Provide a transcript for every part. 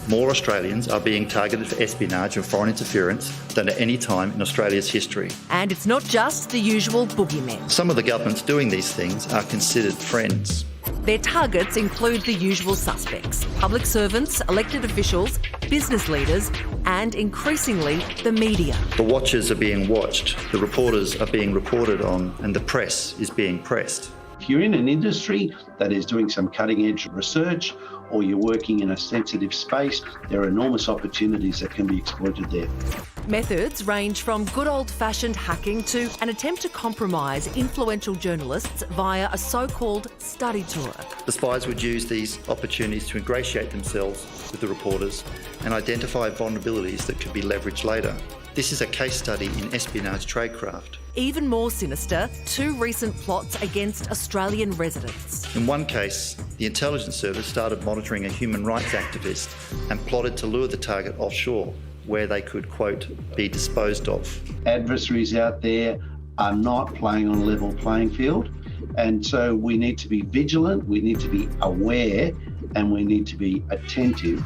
more Australians are being targeted for espionage and foreign interference than at any time in Australia's history. And it's not just the usual boogeymen. Some of the governments doing these things are considered friends. Their targets include the usual suspects: public servants, elected officials, business leaders, and increasingly the media. The watchers are being watched, the reporters are being reported on, and the press is being pressed. If you're in an industry that is doing some cutting-edge research or you're working in a sensitive space, there are enormous opportunities that can be exploited there. Methods range from good old-fashioned hacking to an attempt to compromise influential journalists via a so-called study tour. The spies would use these opportunities to ingratiate themselves with the reporters and identify vulnerabilities that could be leveraged later. This is a case study in espionage tradecraft. Even more sinister, 2 recent plots against Australian residents. In one case, the intelligence service started monitoring a human rights activist and plotted to lure the target offshore, where they could, quote, be disposed of. Adversaries out there are not playing on a level playing field, and so we need to be vigilant, we need to be aware, and we need to be attentive.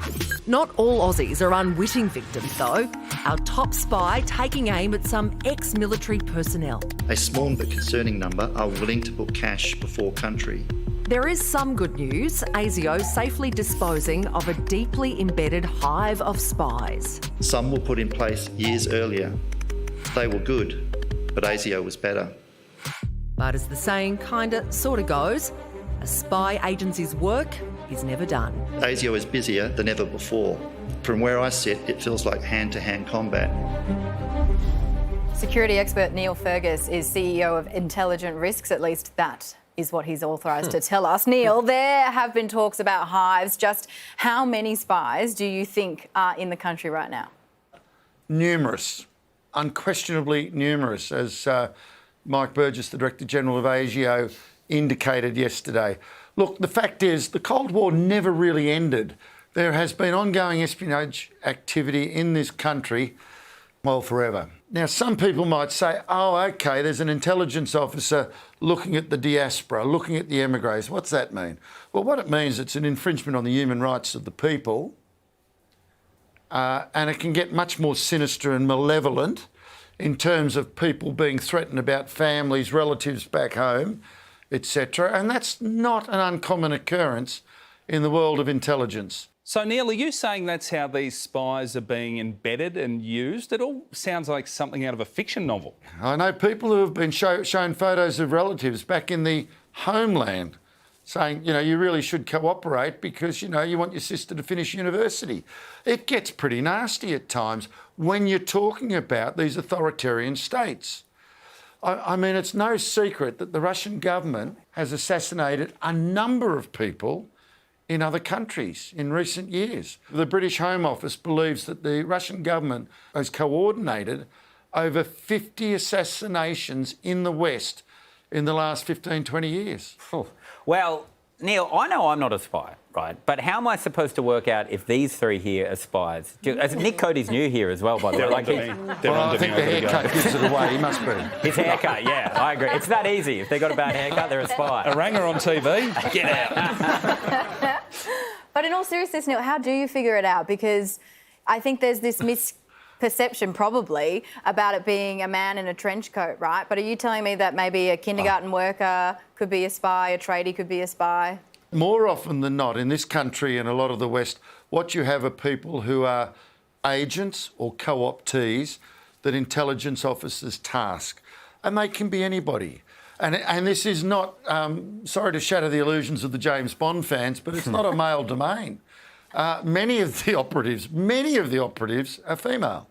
Not all Aussies are unwitting victims, though. Our top spy taking aim at some ex-military personnel. A small but concerning number are willing to put cash before country. There is some good news. ASIO safely disposing of a deeply embedded hive of spies. Some were put in place years earlier. They were good, but ASIO was better. But as the saying sorta goes, a spy agency's work is never done. ASIO is busier than ever before. From where I sit, it feels like hand-to-hand combat. Security expert Neil Fergus is CEO of Intelligent Risks, at least that is what he's authorised to tell us. Neil, there have been talks about hives. Just how many spies do you think are in the country right now? Numerous, unquestionably numerous, as Mike Burgess, the Director General of ASIO, indicated yesterday. Look, the fact is the Cold War never really ended. There has been ongoing espionage activity in this country, well, forever. Now, some people might say, oh, OK, there's an intelligence officer looking at the diaspora, looking at the emigres. What's that mean? Well, what it means, it's an infringement on the human rights of the people, and it can get much more sinister and malevolent in terms of people being threatened about families, relatives back home, etc. And that's not an uncommon occurrence in the world of intelligence. So, Neil, are you saying that's how these spies are being embedded and used? It all sounds like something out of a fiction novel. I know people who have been shown photos of relatives back in the homeland saying, you know, you really should cooperate because, you know, you want your sister to finish university. It gets pretty nasty at times when you're talking about these authoritarian states. I mean, it's no secret that the Russian government has assassinated a number of people in other countries in recent years. The British Home Office believes that the Russian government has coordinated over 50 assassinations in the West in the last 15, 20 years. Well, Neil, I know I'm not a spy, right? But how am I supposed to work out if these 3 here are spies? Nick Cody's new here as well, by the way. I think the haircut gives it away. He must be. His haircut, yeah, I agree. It's that easy. If they've got a bad haircut, they're a spy. A ranger on TV? Get out. But in all seriousness, Neil, how do you figure it out? Because I think there's this misperception probably about it being a man in a trench coat, right? But are you telling me that maybe a kindergarten worker could be a spy, a tradie could be a spy? More often than not, in this country and a lot of the West, what you have are people who are agents or co-optees that intelligence officers task. And they can be anybody. And this is not, sorry to shatter the illusions of the James Bond fans, but it's not a male domain. Many of the operatives are female,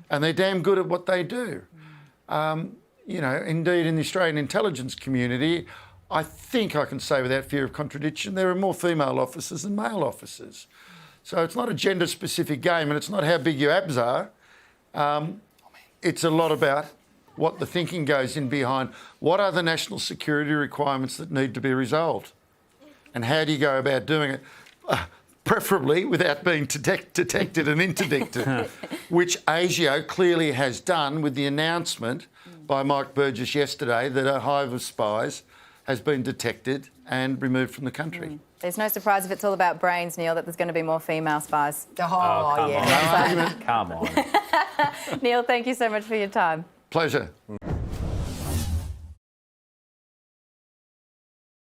and they're damn good at what they do. You know, indeed, in the Australian intelligence community, I think I can say without fear of contradiction, there are more female officers than male officers. So it's not a gender-specific game, and it's not how big your abs are. It's a lot about what the thinking goes in behind. What are the national security requirements that need to be resolved? And how do you go about doing it? Preferably without being detected and interdicted, which ASIO clearly has done with the announcement by Mike Burgess yesterday that a hive of spies has been detected and removed from the country. There's no surprise if it's all about brains, Neil, that there's going to be more female spies. Oh, come yeah. on. Come on. Neil, thank you so much for your time. Pleasure.